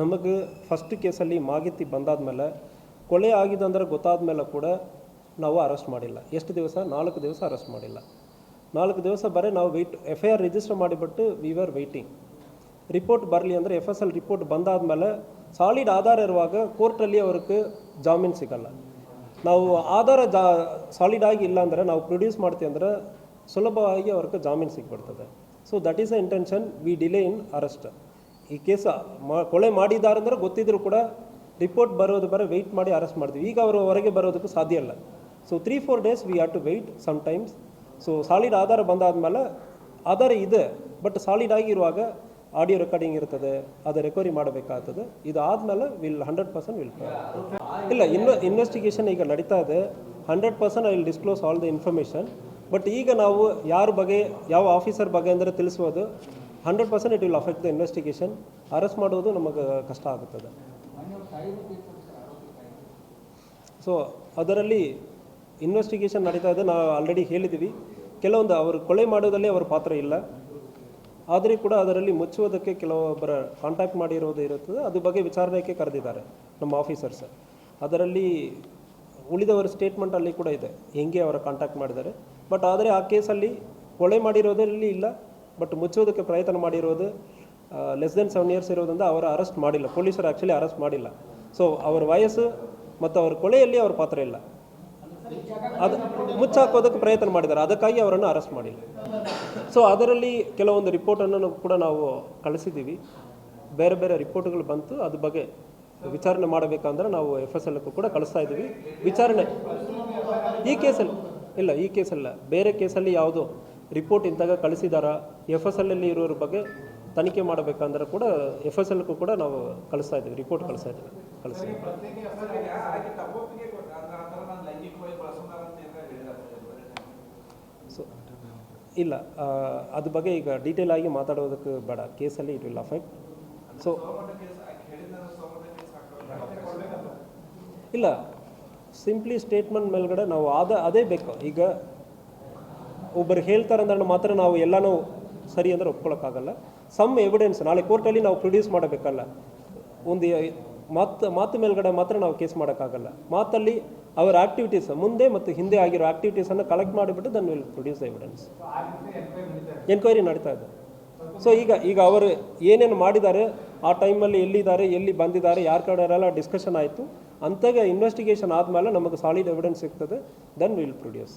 ನಮಗೆ ಫಸ್ಟ್ ಕೇಸಲ್ಲಿ ಮಾಹಿತಿ ಬಂದಾದಮೇಲೆ ಕೊಲೆ ಆಗಿದೆ ಅಂದರೆ ಗೊತ್ತಾದ ಮೇಲೆ ಕೂಡ ನಾವು ಅರೆಸ್ಟ್ ಮಾಡಿಲ್ಲ. ಎಷ್ಟು ದಿವಸ? 4 ದಿವಸ ಅರೆಸ್ಟ್ ಮಾಡಿಲ್ಲ. 4 ದಿವಸ ಬರೀ ನಾವು FIR ರಿಜಿಸ್ಟರ್ ಮಾಡಿಬಿಟ್ಟು ವಿ ಆರ್ ವೆಯ್ಟಿಂಗ್. ರಿಪೋರ್ಟ್ ಬರಲಿ ಅಂದರೆ FSL ರಿಪೋರ್ಟ್ ಬಂದಾದಮೇಲೆ ಸಾಲಿಡ್ ಆಧಾರ ಇರುವಾಗ ಕೋರ್ಟಲ್ಲಿ ಅವ್ರಿಗೆ ಜಾಮೀನು ಸಿಗಲ್ಲ. ನಾವು ಆಧಾರ ಸಾಲಿಡ್ ಆಗಿ ಇಲ್ಲ ಅಂದರೆ ನಾವು ಪ್ರೊಡ್ಯೂಸ್ ಮಾಡ್ತೀವಿ ಅಂದರೆ ಸುಲಭವಾಗಿ ಅವ್ರಿಗೆ ಜಾಮೀನು ಸಿಗ್ಬಿಡ್ತದೆ. So that is the intention we delay in arrest. ಈ ಕೇಸ ಕೊಲೆ ಮಾಡಿದ್ದಾರೆ ಅಂದರೆ ಗೊತ್ತಿದ್ರು ಕೂಡ ರಿಪೋರ್ಟ್ ಬರೋದು ವೆಯ್ಟ್ ಮಾಡಿ ಅರೆಸ್ಟ್ ಮಾಡ್ತೀವಿ. ಈಗ ಅವರು ಹೊರಗೆ ಬರೋದಕ್ಕೂ ಸಾಧ್ಯ ಇಲ್ಲ. So 3-4 days we have to wait sometimes. So solid ಆಧಾರ ಬಂದಾದಮೇಲೆ ಆಧಾರ ಇದೆ, ಬಟ್ ಸಾಲಿಡ್ ಆಗಿರುವಾಗ ಆಡಿಯೋ ರೆಕಾರ್ಡಿಂಗ್ ಇರ್ತದೆ, ಅದು ರಿಕವರಿ ಮಾಡಬೇಕಾಗ್ತದೆ. ಇದು ಆದಮೇಲೆ 100% ವಿಲ್ ಇಲ್ಲ. ಇನ್ವೆಸ್ಟಿಗೇಷನ್ ಈಗ ನಡೀತಾ ಇದೆ. 100% I will disclose all the information. But ಈಗ ನಾವು ಯಾರ ಬಗ್ಗೆ, ಯಾವ ಆಫೀಸರ್ ಬಗ್ಗೆ ಅಂದರೆ ತಿಳಿಸುವುದು 100% it will affect the investigation. Arrest ಮಾಡೋದು ನಮಗೆ ಕಷ್ಟ ಆಗುತ್ತದೆ. ಸೊ ಅದರಲ್ಲಿ ಇನ್ವೆಸ್ಟಿಗೇಷನ್ ನಡೀತಾ ಇದೆ. ನಾವು ಆಲ್ರೆಡಿ ಹೇಳಿದ್ದೀವಿ, ಕೆಲವೊಂದು ಅವರು ಕೊಲೆ ಮಾಡೋದಲ್ಲಿ ಅವರ ಪಾತ್ರ ಇಲ್ಲ, ಆದರೆ ಕೂಡ ಅದರಲ್ಲಿ ಮುಚ್ಚುವುದಕ್ಕೆ ಕೆಲವೊಬ್ಬರ ಕಾಂಟ್ಯಾಕ್ಟ್ ಮಾಡಿರೋದು ಇರುತ್ತದೆ. ಅದ್ರ ಬಗ್ಗೆ ವಿಚಾರಣೆಗೆ ಕರೆದಿದ್ದಾರೆ ನಮ್ಮ ಆಫೀಸರ್ಸ್. ಅದರಲ್ಲಿ ಉಳಿದವರ ಸ್ಟೇಟ್ಮೆಂಟಲ್ಲಿ ಕೂಡ ಇದೆ ಹೆಂಗೆ ಅವರ ಕಾಂಟ್ಯಾಕ್ಟ್ ಮಾಡಿದ್ದಾರೆ. ಬಟ್ ಆದರೆ ಆ ಕೇಸಲ್ಲಿ ಕೊಲೆ ಮಾಡಿರೋದರಲ್ಲಿ ಇಲ್ಲ, ಬಟ್ ಮುಚ್ಚೋದಕ್ಕೆ ಪ್ರಯತ್ನ ಮಾಡಿರೋದು ಲೆಸ್ ದೆನ್ 7 ಇಯರ್ಸ್ ಇರೋದ್ರಿಂದ ಅವರ ಅರೆಸ್ಟ್ ಮಾಡಿಲ್ಲ. ಪೊಲೀಸರು ಆ್ಯಕ್ಚುಲಿ ಅರೆಸ್ಟ್ ಮಾಡಿಲ್ಲ. ಸೊ ಅವರ ವಯಸ್ಸು ಮತ್ತು ಅವರ ಕೊಲೆಯಲ್ಲಿ ಅವ್ರ ಪಾತ್ರ ಇಲ್ಲ. ಅದು ಮುಚ್ಚಾಕೋದಕ್ಕೆ ಪ್ರಯತ್ನ ಮಾಡಿದ್ದಾರೆ, ಅದಕ್ಕಾಗಿ ಅವರನ್ನು ಅರೆಸ್ಟ್ ಮಾಡಿಲ್ಲ. ಸೊ ಅದರಲ್ಲಿ ಕೆಲವೊಂದು ರಿಪೋರ್ಟನ್ನು ಕೂಡ ನಾವು ಕಳಿಸಿದ್ದೀವಿ. ಬೇರೆ ಬೇರೆ ರಿಪೋರ್ಟ್ಗಳು ಬಂತು. ಅದ್ರ ಬಗ್ಗೆ ವಿಚಾರಣೆ ಮಾಡಬೇಕಂದ್ರೆ ನಾವು FSLಕ್ಕೂ ಕೂಡ ಕಳಿಸ್ತಾ ಇದ್ದೀವಿ. ವಿಚಾರಣೆ ಈ ಕೇಸಲ್ಲಿ ಇಲ್ಲ, ಈ ಕೇಸಲ್ಲ, ಬೇರೆ ಕೇಸಲ್ಲಿ ಯಾವುದೋ ರಿಪೋರ್ಟ್ ಇಂತಾಗ ಕಳಿಸಿದಾರ FSLಲ್ಲಿ ಇರೋರ ಬಗ್ಗೆ ತನಿಖೆ ಮಾಡಬೇಕಂದ್ರೆ ಕೂಡ FSLಕ್ಕೂ ಕೂಡ ನಾವು ಕಳಿಸ್ತಾ ಇದ್ದೀವಿ, ರಿಪೋರ್ಟ್ ಕಳಿಸ್ತಾ ಇದ್ದೀವಿ. ಸೊ ಇಲ್ಲ, ಅದ್ರ ಬಗ್ಗೆ ಈಗ ಡೀಟೇಲ್ ಆಗಿ ಮಾತಾಡೋದಕ್ಕೆ ಬೇಡ. ಕೇಸಲ್ಲಿ ಇಟ್ ವಿಲ್ ಅಫೆಕ್ಟ್. ಸೊ ಇಲ್ಲ, ಸಿಂಪ್ಲಿ ಸ್ಟೇಟ್ಮೆಂಟ್ ಮೇಲ್ಗಡೆ ನಾವು ಅದೇ ಬೇಕು. ಈಗ ಒಬ್ಬರು ಹೇಳ್ತಾರೆ ಅಂದ್ರೆ ಮಾತ್ರ ನಾವು ಎಲ್ಲನೂ ಸರಿ ಅಂದರೆ ಒಪ್ಕೊಳ್ಳೋಕ್ಕಾಗಲ್ಲ. ಸಮ್ ಎವಿಡೆನ್ಸ್ ನಾಳೆ ಕೋರ್ಟಲ್ಲಿ ನಾವು ಪ್ರೊಡ್ಯೂಸ್ ಮಾಡಬೇಕಲ್ಲ. ಒಂದು ಮಾತು ಮೇಲ್ಗಡೆ ಮಾತ್ರ ನಾವು ಕೇಸ್ ಮಾಡೋಕ್ಕಾಗಲ್ಲ. ಮಾತಲ್ಲಿ ಅವರ ಆ್ಯಕ್ಟಿವಿಟೀಸ್ ಮುಂದೆ ಮತ್ತು ಹಿಂದೆ ಆಗಿರೋ ಆ್ಯಕ್ಟಿವಿಟೀಸನ್ನು ಕಲೆಕ್ಟ್ ಮಾಡಿಬಿಟ್ಟು then will produce the evidence. Enquiry ನಡೀತಾ ಇದೆ. ಸೊ ಈಗ ಅವರು ಏನೇನು ಮಾಡಿದ್ದಾರೆ, ಆ ಟೈಮಲ್ಲಿ ಎಲ್ಲಿದ್ದಾರೆ, ಎಲ್ಲಿ ಬಂದಿದ್ದಾರೆ, ಯಾರ ಕಡೆ ಎಲ್ಲ ಡಿಸ್ಕಷನ್ ಆಯಿತು. ಅಂತಾಗ ಇನ್ವೆಸ್ಟಿಗೇಷನ್ ಆದಮೇಲೆ ನಮಗೆ ಸಾಲಿಡ್ ಎವಿಡೆನ್ಸ್ ಸಿಗ್ತದೆ, ದೆನ್ ವಿಲ್ ಪ್ರೊಡ್ಯೂಸ್.